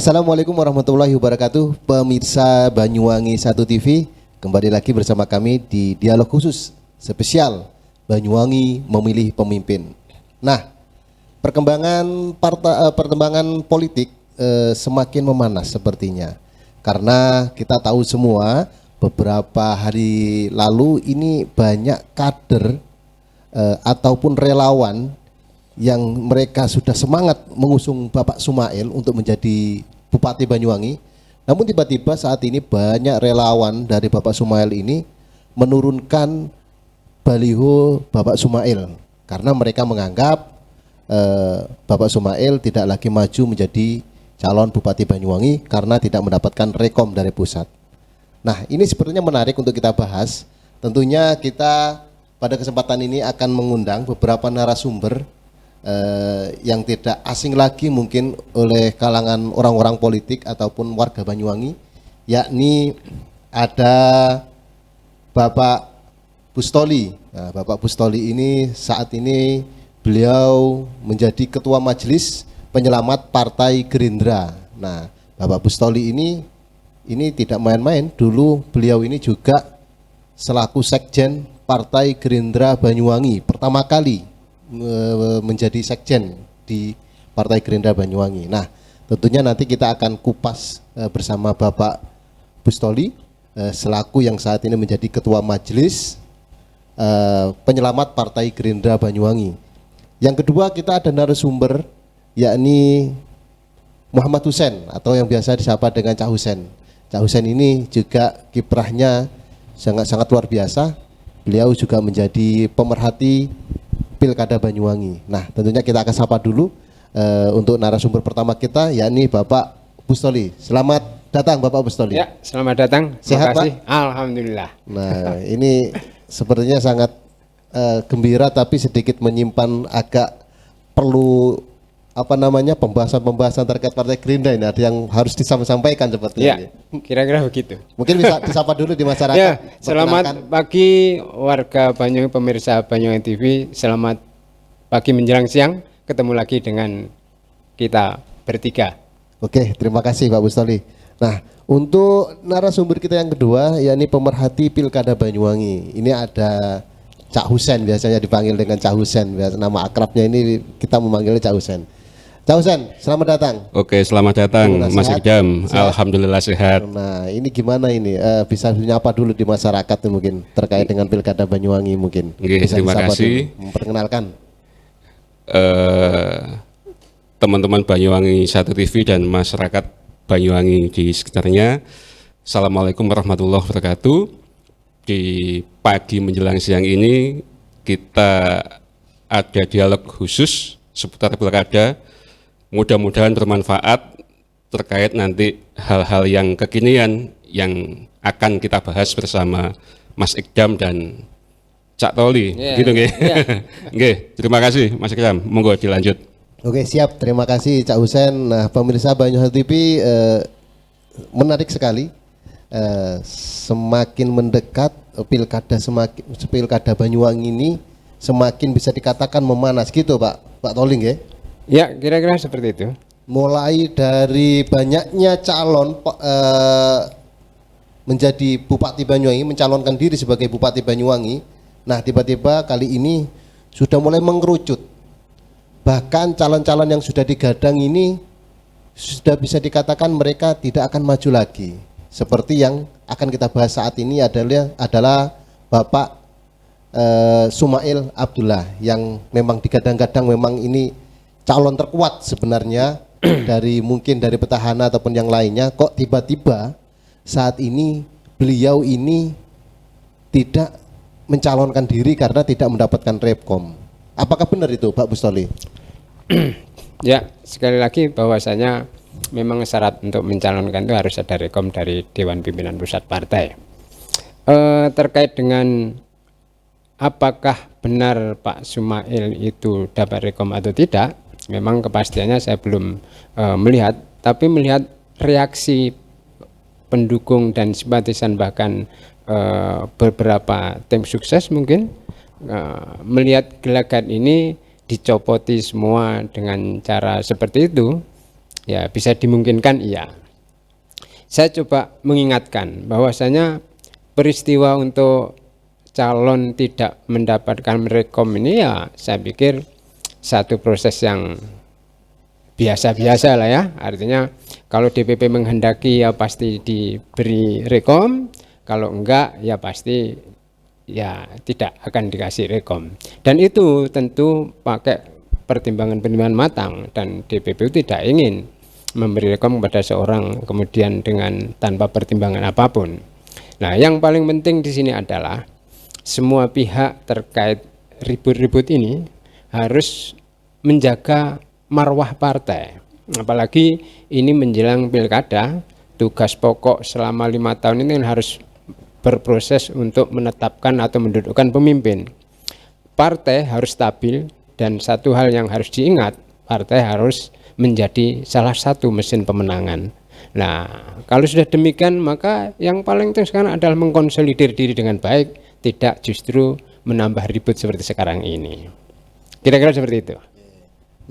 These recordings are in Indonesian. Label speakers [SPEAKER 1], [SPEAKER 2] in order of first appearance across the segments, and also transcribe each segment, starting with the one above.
[SPEAKER 1] Assalamualaikum warahmatullahi wabarakatuh. Pemirsa Banyuwangi 1 TV, kembali lagi bersama kami di dialog khusus spesial Banyuwangi memilih pemimpin. Nah, perkembangan politik semakin memanas sepertinya. Karena kita tahu semua beberapa hari lalu ini banyak kader ataupun relawan yang mereka sudah semangat mengusung Bapak Sumail untuk menjadi Bupati Banyuwangi. Namun tiba-tiba saat ini banyak relawan dari Bapak Sumail ini menurunkan baliho Bapak Sumail karena mereka menganggap Bapak Sumail tidak lagi maju menjadi calon Bupati Banyuwangi karena tidak mendapatkan rekom dari pusat. Nah, ini sepertinya menarik untuk kita bahas. Tentunya kita pada kesempatan ini akan mengundang beberapa narasumber yang tidak asing lagi mungkin oleh kalangan orang-orang politik ataupun warga Banyuwangi, yakni ada Bapak Bustoli. Nah, Bapak Bustoli ini saat ini beliau menjadi Ketua Majelis Penyelamat Partai Gerindra. Nah, Bapak Bustoli ini tidak main-main. Dulu beliau ini juga selaku Sekjen Partai Gerindra Banyuwangi pertama kali menjadi sekjen di Partai Gerindra Banyuwangi. Nah, tentunya nanti kita akan kupas bersama Bapak Bustoli selaku yang saat ini menjadi Ketua Majelis Penyelamat Partai Gerindra Banyuwangi. Yang kedua, kita ada narasumber yakni Muhammad Hussein atau yang biasa disapa dengan Cak Hussein. Cak Hussein ini juga kiprahnya sangat luar biasa. Beliau juga menjadi pemerhati Pilkada Banyuwangi. Nah, tentunya kita akan sapa dulu untuk narasumber pertama kita, yakni Bapak Bustoli. Selamat datang Bapak Bustoli.
[SPEAKER 2] Ya, selamat datang.
[SPEAKER 1] Sehat,
[SPEAKER 2] Terima kasih.
[SPEAKER 1] Pak?
[SPEAKER 2] Alhamdulillah.
[SPEAKER 1] Nah, ini sepertinya sangat gembira tapi sedikit menyimpan agak perlu pembahasan terkait Partai Gerindra ini. Ada yang harus disampaikan sepertinya.
[SPEAKER 2] Ya, kira-kira begitu.
[SPEAKER 1] Mungkin bisa disapa dulu di masyarakat.
[SPEAKER 2] Ya, selamat pagi warga Banyuwangi, pemirsa Banyuwangi TV. Selamat pagi menjelang siang. Ketemu lagi dengan kita bertiga.
[SPEAKER 1] Oke, terima kasih Pak Bustoli. Nah, untuk narasumber kita yang kedua, yakni pemerhati Pilkada Banyuwangi. Ini ada Cak Hussein, biasanya dipanggil dengan Cak Hussein. Biasa nama akrabnya ini kita memanggilnya Cak Hussein. Cak Hussein, selamat datang.
[SPEAKER 3] Oke, selamat datang Mas Ikdam.
[SPEAKER 1] Sehat?
[SPEAKER 3] Alhamdulillah sehat.
[SPEAKER 1] Nah, ini gimana ini? Bisa menyapa dulu di masyarakat nih, mungkin terkait dengan Pilkada Banyuwangi mungkin.
[SPEAKER 3] Oke,
[SPEAKER 1] Bisa
[SPEAKER 3] terima
[SPEAKER 1] disapa
[SPEAKER 3] kasih.
[SPEAKER 1] dulu, memperkenalkan.
[SPEAKER 3] Teman-teman Banyuwangi 1 TV dan masyarakat Banyuwangi di sekitarnya. Assalamualaikum warahmatullahi wabarakatuh. Di pagi menjelang siang ini kita ada dialog khusus seputar pilkada. Mudah-mudahan bermanfaat terkait nanti hal-hal yang kekinian yang akan kita bahas bersama Mas Ikdam dan Cak Toli. Gitu nggih. Nggih, terima kasih Mas Ikdam. Monggo dilanjut.
[SPEAKER 1] Oke, siap. Terima kasih Cak Hussein. Nah, pemirsa Banyuwangi TV, menarik sekali. Semakin mendekat pilkada Banyuwangi ini semakin bisa dikatakan memanas gitu Pak Toling ya.
[SPEAKER 2] Ya, kira-kira seperti itu.
[SPEAKER 1] Mulai dari banyaknya calon menjadi Bupati Banyuwangi, mencalonkan diri sebagai Bupati Banyuwangi. Nah, tiba-tiba kali ini sudah mulai mengerucut. Bahkan calon-calon yang sudah digadang ini sudah bisa dikatakan mereka tidak akan maju lagi. Seperti yang akan kita bahas saat ini adalah Bapak Sumail Abdullah yang memang digadang-gadang memang ini calon terkuat sebenarnya dari petahana ataupun yang lainnya. Kok tiba-tiba saat ini beliau ini tidak mencalonkan diri karena tidak mendapatkan rekom. Apakah benar itu Pak Bustoli?
[SPEAKER 2] Ya, sekali lagi bahwasanya memang syarat untuk mencalonkan itu harus ada rekom dari Dewan Pimpinan Pusat Partai. Terkait dengan apakah benar Pak Sumail itu dapat rekom atau tidak, memang kepastiannya saya belum melihat, tapi melihat reaksi pendukung dan simpatisan bahkan beberapa tim sukses mungkin melihat gelagat ini dicopoti semua dengan cara seperti itu, Ya, bisa dimungkinkan iya. Saya coba mengingatkan bahwasanya peristiwa untuk calon tidak mendapatkan rekom ini ya saya pikir satu proses yang biasa-biasa lah ya. Artinya kalau DPP menghendaki ya pasti diberi rekom, kalau enggak ya pasti ya tidak akan dikasih rekom. Dan itu tentu pakai pertimbangan-pertimbangan matang, dan DPP tidak ingin memberi rekom kepada seorang kemudian dengan tanpa pertimbangan apapun. Nah, yang paling penting di sini adalah semua pihak terkait ribut-ribut ini harus menjaga marwah partai. Apalagi ini menjelang pilkada, tugas pokok selama 5 tahun ini harus berproses untuk menetapkan atau mendudukkan pemimpin. Partai harus stabil, dan satu hal yang harus diingat, partai harus menjadi salah satu mesin pemenangan. Nah, kalau sudah demikian maka yang paling penting sekarang adalah mengkonsolidir diri dengan baik, tidak justru menambah ribut seperti sekarang ini. Kira-kira seperti itu.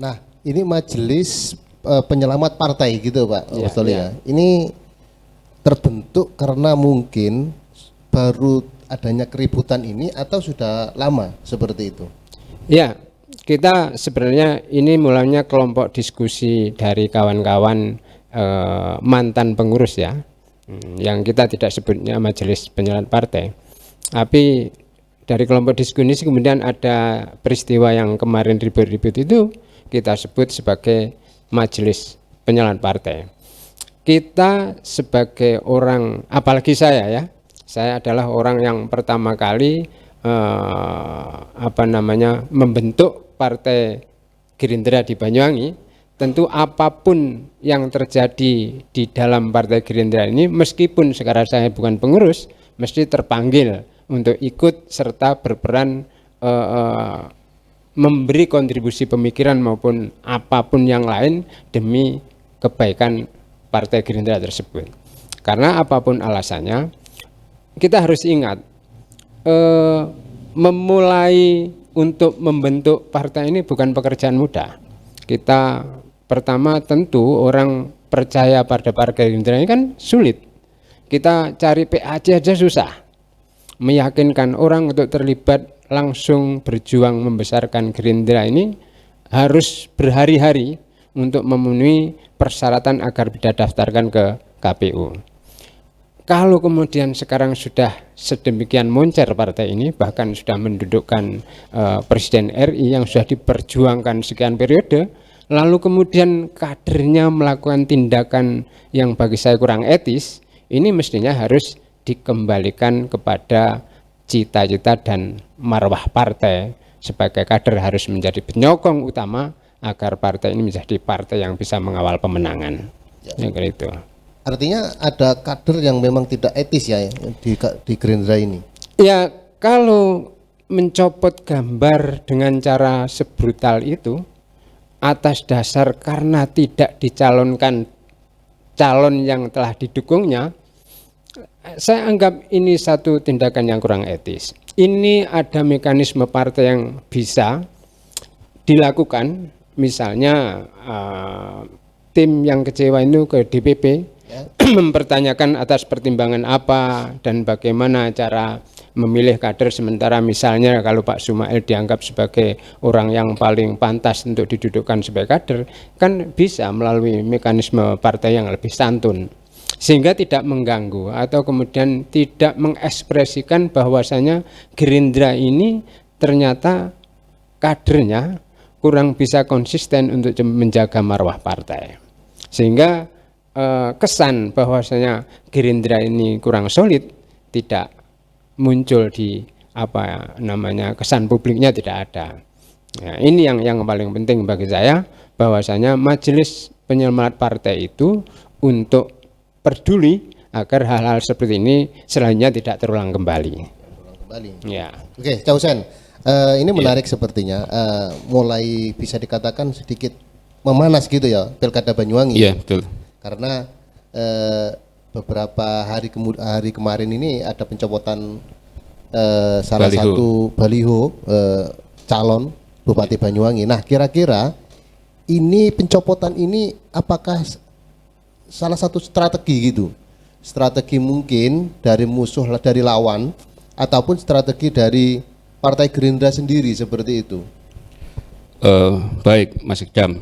[SPEAKER 1] Nah, ini majelis penyelamat partai gitu Pak
[SPEAKER 2] Ya,
[SPEAKER 1] Mustoli
[SPEAKER 2] ya.
[SPEAKER 1] ya. Ini terbentuk karena mungkin baru adanya keributan ini atau sudah lama seperti itu?
[SPEAKER 2] Ya, kita sebenarnya ini mulanya kelompok diskusi dari kawan-kawan mantan pengurus ya, yang kita tidak sebutnya majelis penyelamat partai. Tapi dari kelompok diskusi kemudian ada peristiwa yang kemarin ribut-ribut itu kita sebut sebagai majelis penyelamat partai. Kita sebagai orang, apalagi saya adalah orang yang pertama kali membentuk partai Gerindra di Banyuwangi. Tentu apapun yang terjadi di dalam partai Gerindra ini, meskipun sekarang saya bukan pengurus, mesti terpanggil untuk ikut serta berperan memberi kontribusi pemikiran maupun apapun yang lain demi kebaikan partai Gerindra tersebut. Karena apapun alasannya, kita harus ingat memulai untuk membentuk partai ini bukan pekerjaan mudah. Kita pertama tentu orang percaya pada partai Gerindra ini kan sulit. Kita cari PAC aja susah. Meyakinkan orang untuk terlibat langsung berjuang membesarkan Gerindra ini harus berhari-hari untuk memenuhi persyaratan agar didaftarkan ke KPU. Kalau kemudian sekarang sudah sedemikian moncer partai ini, bahkan sudah mendudukkan Presiden RI yang sudah diperjuangkan sekian periode, lalu kemudian kadernya melakukan tindakan yang bagi saya kurang etis, ini mestinya harus dikembalikan kepada cita-cita dan marwah partai. Sebagai kader harus menjadi penyokong utama agar partai ini menjadi partai yang bisa mengawal pemenangan. Ya, gitu.
[SPEAKER 1] Artinya ada kader yang memang tidak etis ya di Gerindra ini.
[SPEAKER 2] Ya, kalau mencopot gambar dengan cara sebrutal itu atas dasar karena tidak dicalonkan calon yang telah didukungnya, saya anggap ini satu tindakan yang kurang etis. Ini ada mekanisme partai yang bisa dilakukan, misalnya tim yang kecewa itu ke DPP mempertanyakan atas pertimbangan apa dan bagaimana cara memilih kader, sementara misalnya kalau Pak Sumail dianggap sebagai orang yang paling pantas untuk didudukkan sebagai kader, kan bisa melalui mekanisme partai yang lebih santun, sehingga tidak mengganggu atau kemudian tidak mengekspresikan bahwasanya Gerindra ini ternyata kadernya kurang bisa konsisten untuk menjaga marwah partai, sehingga kesan bahwasanya Gerindra ini kurang solid tidak muncul di kesan publiknya tidak ada. Nah, ini yang paling penting bagi saya, bahwasanya majelis penyelamat partai itu untuk peduli agar hal-hal seperti ini selanjutnya tidak terulang kembali. Ya.
[SPEAKER 1] Oke, Causen, ini menarik sepertinya, mulai bisa dikatakan sedikit memanas gitu ya Pilkada Banyuwangi.
[SPEAKER 3] Iya, betul.
[SPEAKER 1] Karena beberapa hari kemarin ini ada pencopotan salah satu baliho calon Bupati Banyuwangi. Nah, kira-kira ini pencopotan ini apakah salah satu strategi gitu? Strategi mungkin dari musuh, dari lawan, ataupun strategi dari Partai Gerindra sendiri seperti itu?
[SPEAKER 3] Baik, Mas Ikdam.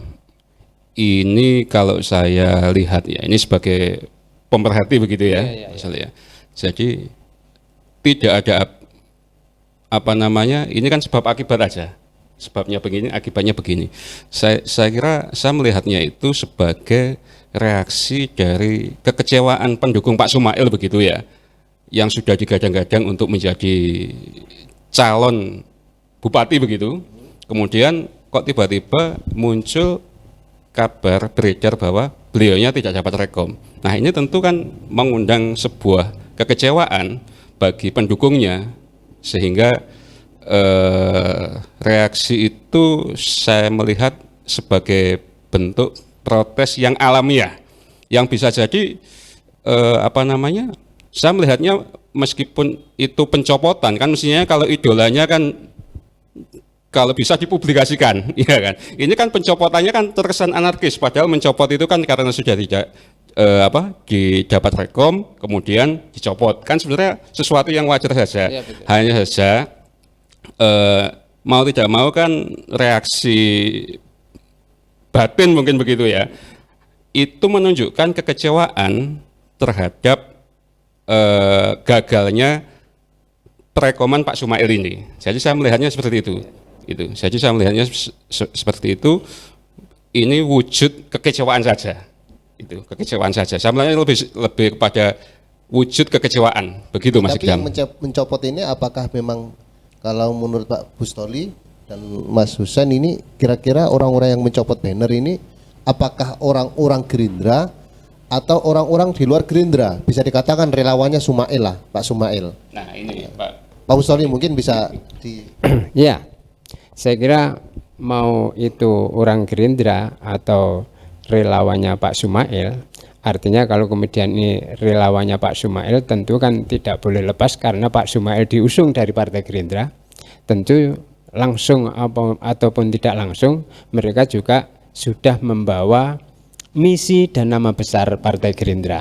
[SPEAKER 3] Ini kalau saya lihat ya, ini sebagai pemerhati begitu ya, misalnya. Jadi tidak ada apa namanya, ini kan sebab akibat aja. Sebabnya begini, akibatnya begini. Saya kira saya melihatnya itu sebagai reaksi dari kekecewaan pendukung Pak Sumail begitu ya, yang sudah digadang-gadang untuk menjadi calon bupati begitu. Kemudian kok tiba-tiba muncul kabar beredar bahwa beliaunya tidak dapat rekom. Nah ini tentu kan mengundang sebuah kekecewaan bagi pendukungnya, sehingga reaksi itu saya melihat sebagai bentuk protes yang alamiah, yang bisa jadi apa namanya, saya melihatnya meskipun itu pencopotan kan, mestinya kalau idolanya kan kalau bisa dipublikasikan, ya kan. Ini kan pencopotannya kan terkesan anarkis, padahal mencopot itu kan karena sudah tidak didapat rekom, kemudian dicopot. Kan sebenarnya sesuatu yang wajar saja. Ya, hanya saja mau tidak mau kan reaksi batin mungkin begitu ya. Itu menunjukkan kekecewaan terhadap gagalnya perekoman Pak Sumail ini. Jadi saya melihatnya seperti itu. Jadi saya melihatnya seperti itu. Ini wujud kekecewaan saja. Itu kekecewaan saja. Saya melihatnya lebih kepada wujud kekecewaan. Begitu Mas Ikdam.
[SPEAKER 1] Tapi mencopot ini apakah memang kalau menurut Pak Bustoli dan Mas Husain ini kira-kira orang-orang yang mencopot banner ini apakah orang-orang Gerindra atau orang-orang di luar Gerindra? Bisa dikatakan relawannya Sumail lah, Pak Sumail.
[SPEAKER 3] Nah ini Pak
[SPEAKER 1] Bustoli mungkin bisa di...
[SPEAKER 2] Ya. Saya kira mau itu orang Gerindra atau relawannya Pak Sumail, artinya kalau kemudian ini relawannya Pak Sumail tentu kan tidak boleh lepas karena Pak Sumail diusung dari Partai Gerindra. Tentu langsung ataupun tidak langsung mereka juga sudah membawa misi dan nama besar Partai Gerindra.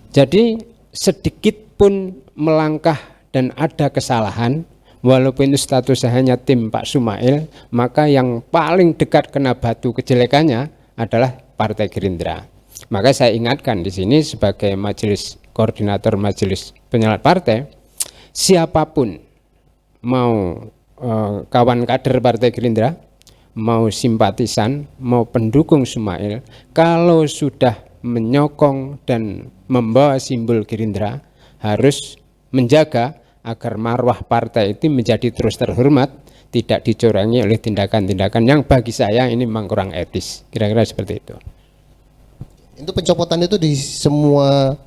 [SPEAKER 2] Jadi sedikit pun melangkah dan ada kesalahan, walaupun itu statusnya hanya tim Pak Sumail, maka yang paling dekat kena batu kejelekannya adalah Partai Gerindra. Maka saya ingatkan di sini sebagai majelis koordinator majelis penyalahgunaan partai, siapapun mau kawan kader Partai Gerindra, mau simpatisan, mau pendukung Sumail, kalau sudah menyokong dan membawa simbol Gerindra harus menjaga agar marwah partai itu menjadi terus terhormat, tidak dicurangi oleh tindakan-tindakan yang bagi saya ini memang kurang etis. Kira-kira seperti itu.
[SPEAKER 1] Itu pencopotan itu di semua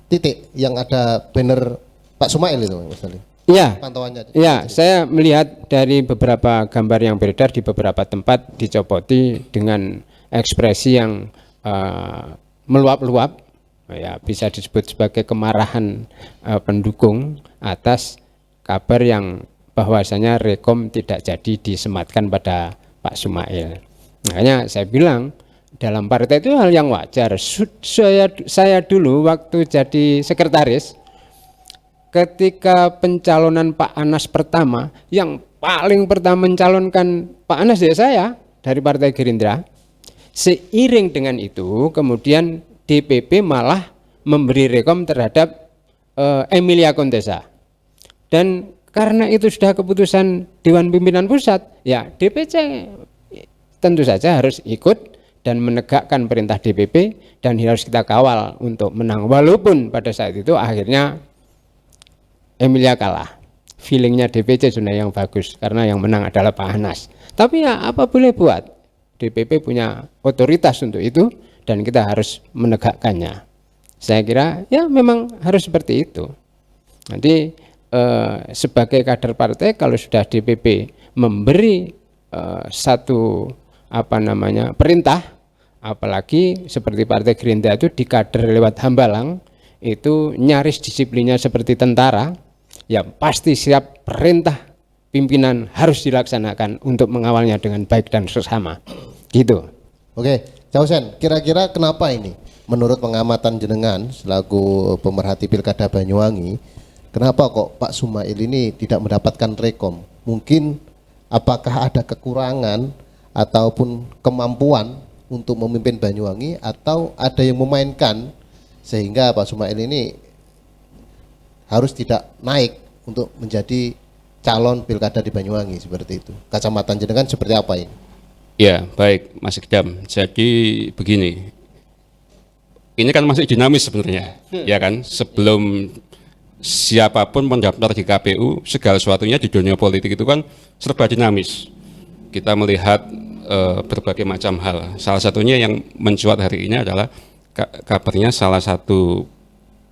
[SPEAKER 1] titik yang ada banner Pak Sumail itu, Mas Ali?
[SPEAKER 2] Iya.
[SPEAKER 1] Pantauannya.
[SPEAKER 2] Iya, saya melihat dari beberapa gambar yang beredar di beberapa tempat dicopoti dengan ekspresi yang meluap-luap. Ya, bisa disebut sebagai kemarahan pendukung atas kabar yang bahwasanya rekom tidak jadi disematkan pada Pak Sumail. Makanya saya bilang dalam partai itu hal yang wajar. Saya dulu waktu jadi sekretaris, ketika pencalonan Pak Anas pertama, yang paling pertama mencalonkan Pak Anas ya saya dari Partai Gerindra. Seiring dengan itu kemudian DPP malah memberi rekom terhadap Emilia Contessa. Dan karena itu sudah keputusan Dewan Pimpinan Pusat, ya DPC tentu saja harus ikut dan menegakkan perintah DPP dan harus kita kawal untuk menang. Walaupun pada saat itu akhirnya Emilia kalah. Feelingnya DPC sudah yang bagus karena yang menang adalah Pak Anas. Tapi ya apa boleh buat, DPP punya otoritas untuk itu dan kita harus menegakkannya. Saya kira ya memang harus seperti itu. Nanti sebagai kader partai kalau sudah DPP memberi satu perintah, apalagi seperti Partai Gerindra itu di kader lewat hambalang, itu nyaris disiplinnya seperti tentara, ya pasti siap perintah pimpinan harus dilaksanakan untuk mengawalnya dengan baik dan sesama. Gitu.
[SPEAKER 1] Oke, Causen, kira-kira kenapa ini? Menurut pengamatan jenengan selaku pemerhati Pilkada Banyuwangi, kenapa kok Pak Sumail ini tidak mendapatkan rekom? Mungkin apakah ada kekurangan ataupun kemampuan untuk memimpin Banyuwangi, atau ada yang memainkan sehingga Pak Sumail ini harus tidak naik untuk menjadi calon pilkada di Banyuwangi seperti itu? Kacamata jenengan seperti apa ini?
[SPEAKER 3] Ya, baik Mas Ikdam. Jadi begini, ini kan masih dinamis sebenarnya, ya kan? Sebelum siapapun mendaftar di KPU, segala sesuatunya di dunia politik itu kan serba dinamis. Kita melihat berbagai macam hal. Salah satunya yang mencuat hari ini adalah kabarnya salah satu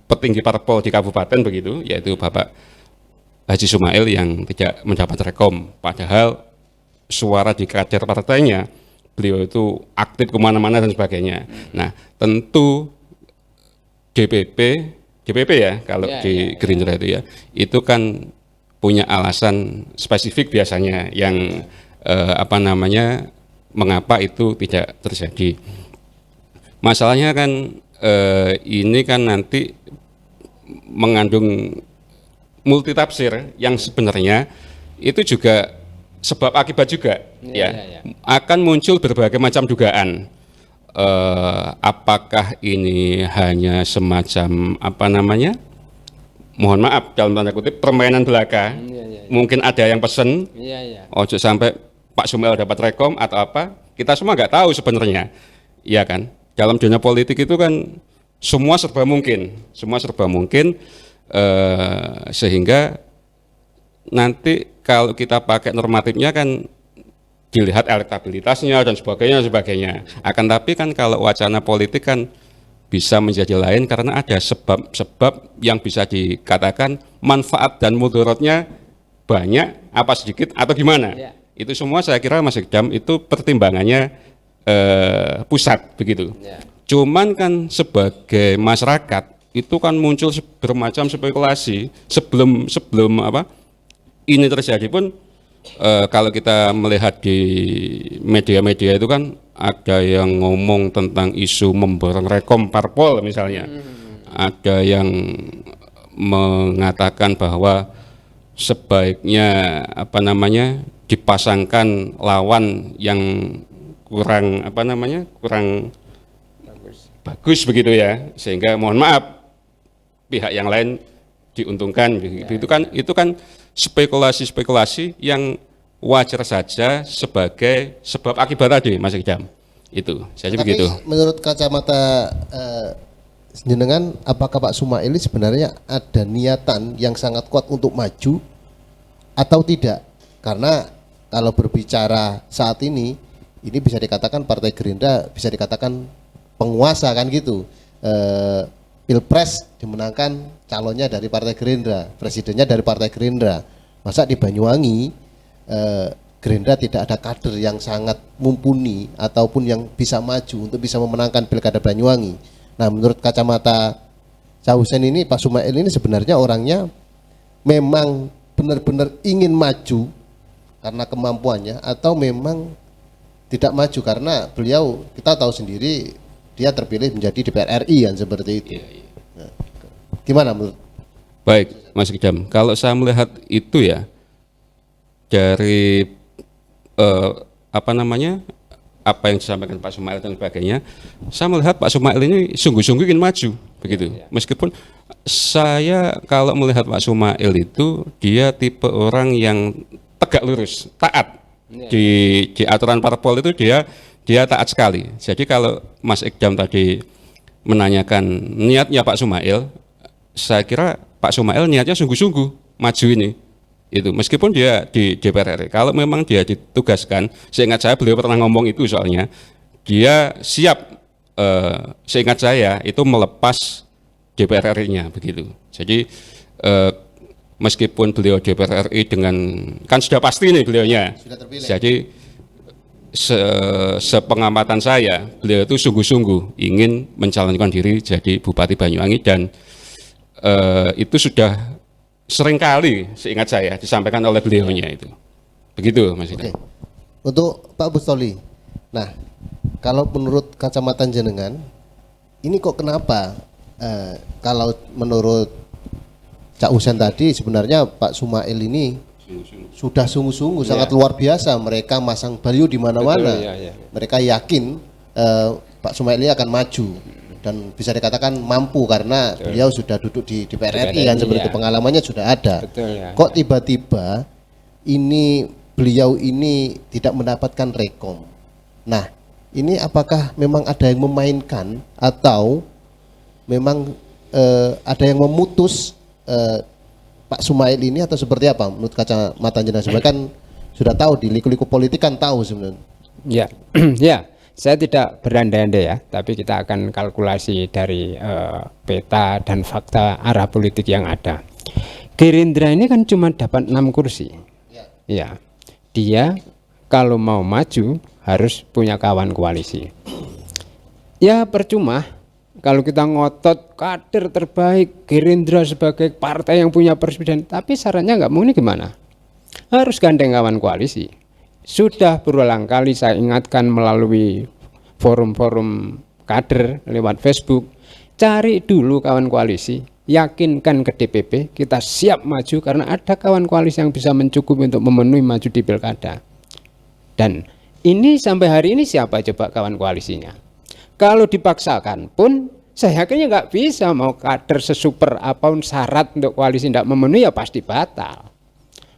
[SPEAKER 3] petinggi parpol di kabupaten begitu, yaitu Bapak Haji Sumail yang tidak mendapat rekom. Padahal suara di kader partainya, beliau itu aktif kemana-mana dan sebagainya. Nah, tentu DPP ya kalau di Gerindra itu kan punya alasan spesifik biasanya yang mengapa itu tidak terjadi. Masalahnya kan ini kan nanti mengandung multitafsir yang sebenarnya itu juga sebab akibat juga akan muncul berbagai macam dugaan. Apakah ini hanya semacam mohon maaf dalam tanda kutip permainan belaka, mungkin ada yang pesen, ojo sampai Pak Sumail dapat rekom atau apa, kita semua nggak tahu sebenarnya, ya kan? Dalam dunia politik itu kan semua serba mungkin, sehingga nanti kalau kita pakai normatifnya kan dilihat elektabilitasnya dan sebagainya. Akan tapi kan kalau wacana politik kan bisa menjadi lain karena ada sebab-sebab yang bisa dikatakan manfaat dan mudaratnya banyak apa sedikit atau gimana. Itu semua saya kira Mas Ikdam itu pertimbangannya pusat begitu. Cuman kan sebagai masyarakat itu kan muncul bermacam spekulasi sebelum ini terjadi pun. Kalau kita melihat di media-media itu kan ada yang ngomong tentang isu memborong rekom parpol misalnya, ada yang mengatakan bahwa sebaiknya dipasangkan lawan yang kurang bagus begitu ya, sehingga mohon maaf pihak yang lain diuntungkan. Itu kan spekulasi yang wajar saja sebagai sebab akibat tadi, Mas Ikdam. Itu saja begitu.
[SPEAKER 1] Menurut kacamata jenengan, apakah Pak Sumail ini sebenarnya ada niatan yang sangat kuat untuk maju atau tidak? Karena kalau berbicara saat ini bisa dikatakan Partai Gerindra bisa dikatakan penguasa kan gitu. Pilpres dimenangkan calonnya dari Partai Gerindra, presidennya dari Partai Gerindra. Masa di Banyuwangi Gerindra tidak ada kader yang sangat mumpuni ataupun yang bisa maju untuk bisa memenangkan Pilkada Banyuwangi. Nah, menurut kacamata Causen ini, Pak Sumail ini sebenarnya orangnya memang benar-benar ingin maju karena kemampuannya, atau memang tidak maju karena beliau, kita tahu sendiri, dia terpilih menjadi DPR RI kan seperti itu. Nah, gimana menurut?
[SPEAKER 3] Baik, Mas Ikdam. Kalau saya melihat itu ya dari apa yang disampaikan Pak Sumail dan sebagainya, saya melihat Pak Sumail ini sungguh-sungguh ingin maju begitu. Meskipun saya kalau melihat Pak Sumail itu dia tipe orang yang tegak lurus, taat di aturan parpol itu dia taat sekali. Jadi kalau Mas Ikdam tadi menanyakan niatnya Pak Sumail, saya kira Pak Sumail niatnya sungguh-sungguh maju ini. Itu meskipun dia di DPR RI, kalau memang dia ditugaskan, seingat saya beliau pernah ngomong itu soalnya, dia siap, seingat saya itu melepas DPR RI-nya begitu. Jadi meskipun beliau DPR RI dengan, kan sudah pasti nih beliaunya,
[SPEAKER 1] Sudah terpilih.
[SPEAKER 3] jadi sepengamatan saya, beliau itu sungguh-sungguh ingin mencalonkan diri jadi Bupati Banyuwangi, dan itu sudah seringkali seingat saya disampaikan oleh beliaunya itu. Begitu Mas Ida.
[SPEAKER 1] Oke. Untuk Pak Bustoli. Nah, kalau menurut kacamata jenengan, ini kok kenapa? Kalau menurut Cak Husen tadi sebenarnya Pak Sumail ini sudah sungguh-sungguh sangat luar biasa. Mereka masang baliho di mana-mana.
[SPEAKER 2] Betul, ya.
[SPEAKER 1] Mereka yakin Pak Sumail ini akan maju dan bisa dikatakan mampu karena beliau sudah duduk di DPR RI kan, seperti itu, pengalamannya sudah ada.
[SPEAKER 2] Betul, ya.
[SPEAKER 1] Kok tiba-tiba ini beliau ini tidak mendapatkan rekom? Nah, ini apakah memang ada yang memainkan atau memang ada yang memutus Pak Sumail ini atau seperti apa menurut kacamata jenengan? Sebenarnya kan sudah tahu di liku-liku politik kan tahu sebenarnya.
[SPEAKER 2] Ya, ya. Saya tidak berandai-andai ya, tapi kita akan kalkulasi dari peta dan fakta arah politik yang ada. Gerindra ini kan cuma dapat 6 kursi. Ya, dia kalau mau maju harus punya kawan koalisi. Ya percuma kalau kita ngotot kader terbaik Gerindra sebagai partai yang punya presiden, tapi syaratnya nggak mau, ini gimana? Harus gandeng kawan koalisi. Sudah berulang kali saya ingatkan melalui forum-forum kader lewat Facebook, cari dulu kawan koalisi, yakinkan ke DPP kita siap maju karena ada kawan koalisi yang bisa mencukupi untuk memenuhi maju di pilkada. Dan ini sampai hari ini siapa coba kawan koalisinya? Kalau dipaksakan pun saya yakinnya nggak bisa, mau kader sesuper apapun syarat untuk koalisi tidak memenuhi ya pasti batal.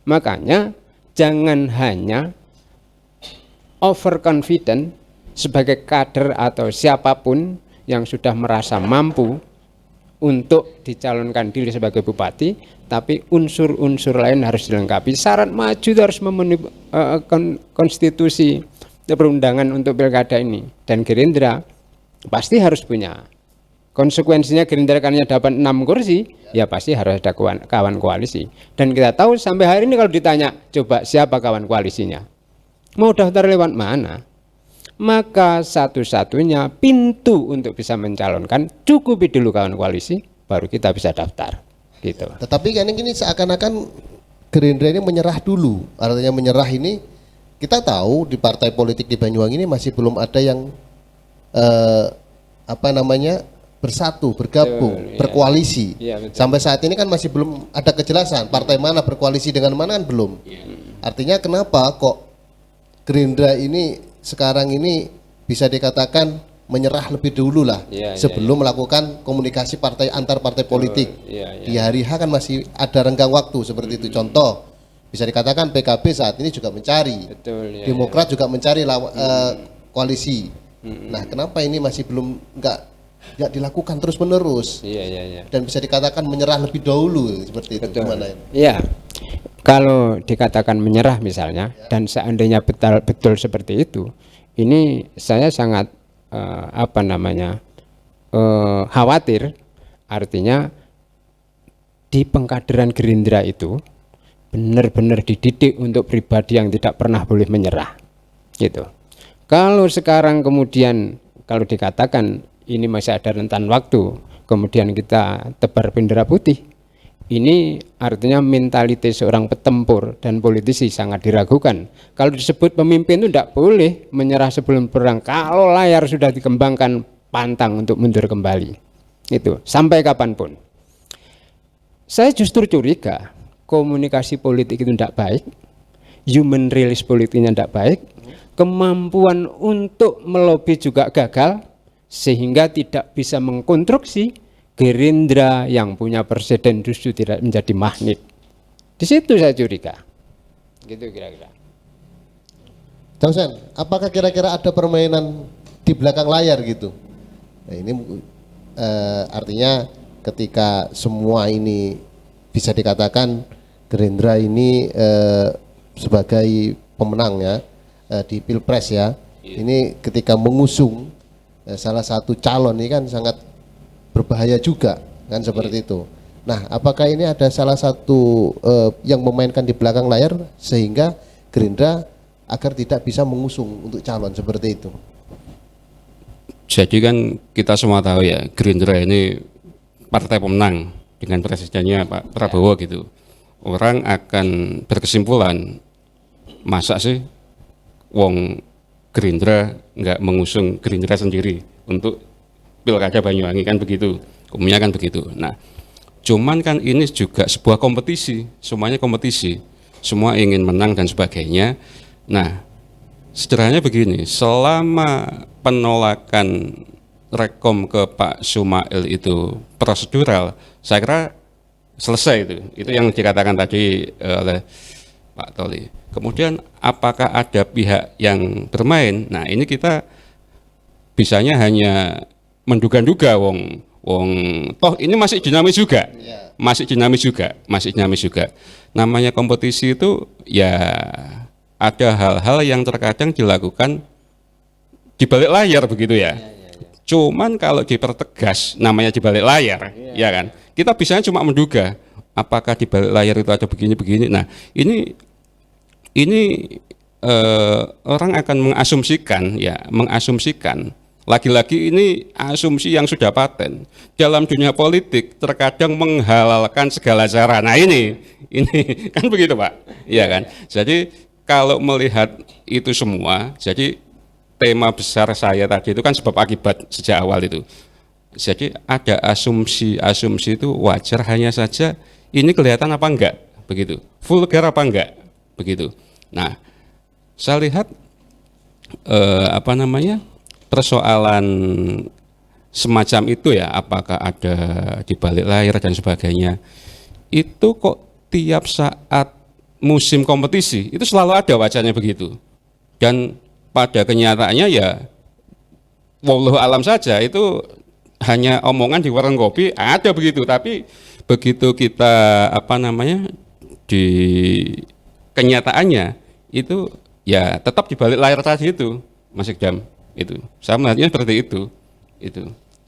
[SPEAKER 2] Makanya jangan hanya overconfident sebagai kader atau siapapun yang sudah merasa mampu untuk dicalonkan diri sebagai bupati, tapi unsur-unsur lain harus dilengkapi. Syarat maju itu harus memenuhi konstitusi perundangan untuk pilkada ini. Dan Gerindra pasti harus punya. Konsekuensinya Gerindra kan dapat 6 kursi, ya pasti harus ada kawan koalisi. Dan kita tahu sampai hari ini kalau ditanya, coba siapa kawan koalisinya? Mau daftar lewat mana? Maka satu-satunya pintu untuk bisa mencalonkan cukupi dulu kawan koalisi, baru kita bisa daftar. Gitu.
[SPEAKER 1] Tetapi kan ini seakan-akan Gerindra ini menyerah dulu. Artinya menyerah ini, kita tahu di partai politik di Banyuwangi ini masih belum ada yang bersatu, bergabung, berkoalisi.
[SPEAKER 2] Iya,
[SPEAKER 1] sampai saat ini kan masih belum ada kejelasan partai mana berkoalisi dengan mana kan belum. Artinya kenapa kok Gerindra ini sekarang ini bisa dikatakan menyerah lebih dulu lah sebelum melakukan komunikasi partai antar partai politik. Di hari H kan masih ada renggang waktu seperti itu. Contoh bisa dikatakan PKB saat ini juga mencari, Demokrat juga mencari koalisi. Nah, kenapa ini masih belum nggak dilakukan terus menerus? Dan bisa dikatakan menyerah lebih dahulu seperti itu. Gimana ini?
[SPEAKER 2] Iya. Kalau dikatakan menyerah misalnya, dan seandainya betul seperti itu, ini saya sangat khawatir. Artinya di pengkaderan Gerindra itu benar-benar dididik untuk pribadi yang tidak pernah boleh menyerah. Gitu. Kalau sekarang kemudian kalau dikatakan ini masih ada rentan waktu, kemudian kita tebar bendera putih, ini artinya mentalitas seorang petempur dan politisi sangat diragukan. Kalau disebut pemimpin itu tidak boleh menyerah sebelum perang. Kalau layar sudah dikembangkan, pantang untuk mundur kembali. Itu sampai kapanpun. Saya justru curiga komunikasi politik itu tidak baik, human release politiknya tidak baik, kemampuan untuk melobi juga gagal, sehingga tidak bisa mengkonstruksi Gerindra yang punya presiden justru tidak menjadi magnet. Di situ saya curiga. Gitu kira-kira.
[SPEAKER 1] Cak Husen, apakah kira-kira ada permainan di belakang layar gitu? Nah, ini artinya ketika semua ini bisa dikatakan Gerindra ini sebagai pemenang ya di Pilpres ya. Ini ketika mengusung salah satu calon ini kan sangat berbahaya juga kan seperti itu. Nah, apakah ini ada salah satu yang memainkan di belakang layar sehingga Gerindra agar tidak bisa mengusung untuk calon seperti itu?
[SPEAKER 3] Jadi kan kita semua tahu ya, Gerindra ini partai pemenang dengan presidennya Pak Prabowo gitu. Orang akan berkesimpulan, masa sih wong Gerindra nggak mengusung Gerindra sendiri untuk pilkada Banyuwangi, kan begitu, umumnya kan begitu. Nah, cuman kan ini juga sebuah kompetisi, semuanya kompetisi, semua ingin menang dan sebagainya. Nah, sederhananya begini, selama penolakan rekom ke Pak Sumail itu prosedural, saya kira selesai itu yang dikatakan tadi oleh Pak Toli. Kemudian apakah ada pihak yang bermain? Nah, ini kita bisanya hanya menduga-duga, wong toh ini masih dinamis juga. Masih dinamis juga. Namanya kompetisi itu ya ada hal-hal yang terkadang dilakukan di balik layar begitu ya. Cuman kalau dipertegas namanya di balik layar, ya kan? Kita bisanya cuma menduga apakah di balik layar itu ada begini-begini. Nah, ini orang akan mengasumsikan. Lagi-lagi ini asumsi yang sudah paten. Dalam dunia politik terkadang menghalalkan segala cara. Nah, ini kan begitu, Pak. Iya kan? Jadi kalau melihat itu semua, jadi tema besar saya tadi itu kan sebab akibat sejak awal itu. Jadi ada asumsi itu wajar, hanya saja ini kelihatan apa enggak, begitu. Vulgar apa enggak, begitu. Nah, saya lihat persoalan semacam itu ya, apakah ada di balik layar dan sebagainya, itu kok tiap saat musim kompetisi itu selalu ada wacanya begitu. Dan pada kenyataannya ya wallahu alam saja, itu hanya omongan di warung kopi ada begitu, tapi begitu kita di kenyataannya itu ya tetap di balik layar tadi itu, Mas Ikdam. Itu saya melihatnya seperti itu.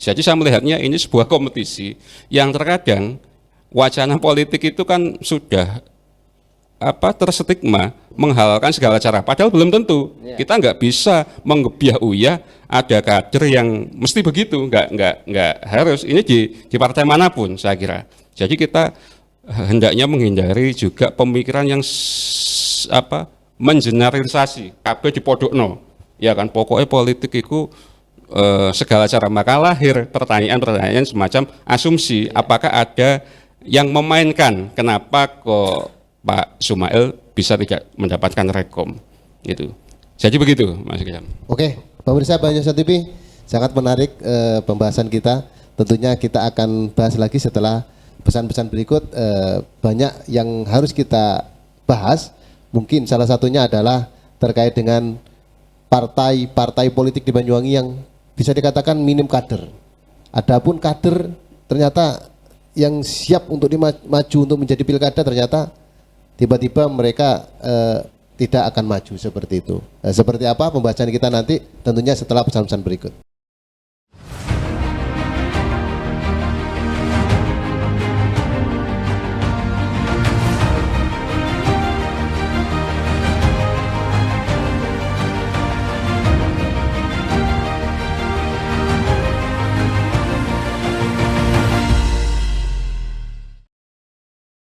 [SPEAKER 3] Jadi saya melihatnya ini sebuah kompetisi yang terkadang wacana politik itu kan sudah terstigma menghalalkan segala cara, padahal belum tentu. Kita nggak bisa menggebiah-uyah ada kader yang mesti begitu, nggak harus. Ini di partai manapun saya kira. Jadi kita hendaknya menghindari juga pemikiran yang mengeneralisasi kabeh dipodokno. Ya kan, pokoknya politik itu segala cara, maka lahir pertanyaan-pertanyaan semacam asumsi, apakah ada yang memainkan, kenapa kok Pak Sumail bisa tidak mendapatkan rekom itu. Jadi begitu, Mas Ikdam.
[SPEAKER 1] Oke, pemirsa Banyuwangi TV, sangat menarik pembahasan kita. Tentunya kita akan bahas lagi setelah pesan-pesan berikut. Banyak yang harus kita bahas. Mungkin salah satunya adalah terkait dengan partai politik di Banyuwangi yang bisa dikatakan minim kader. Adapun kader ternyata yang siap untuk maju untuk menjadi pilkada, ternyata tiba-tiba mereka tidak akan maju seperti itu. Seperti apa pembahasan kita nanti tentunya setelah pesan-pesan berikut.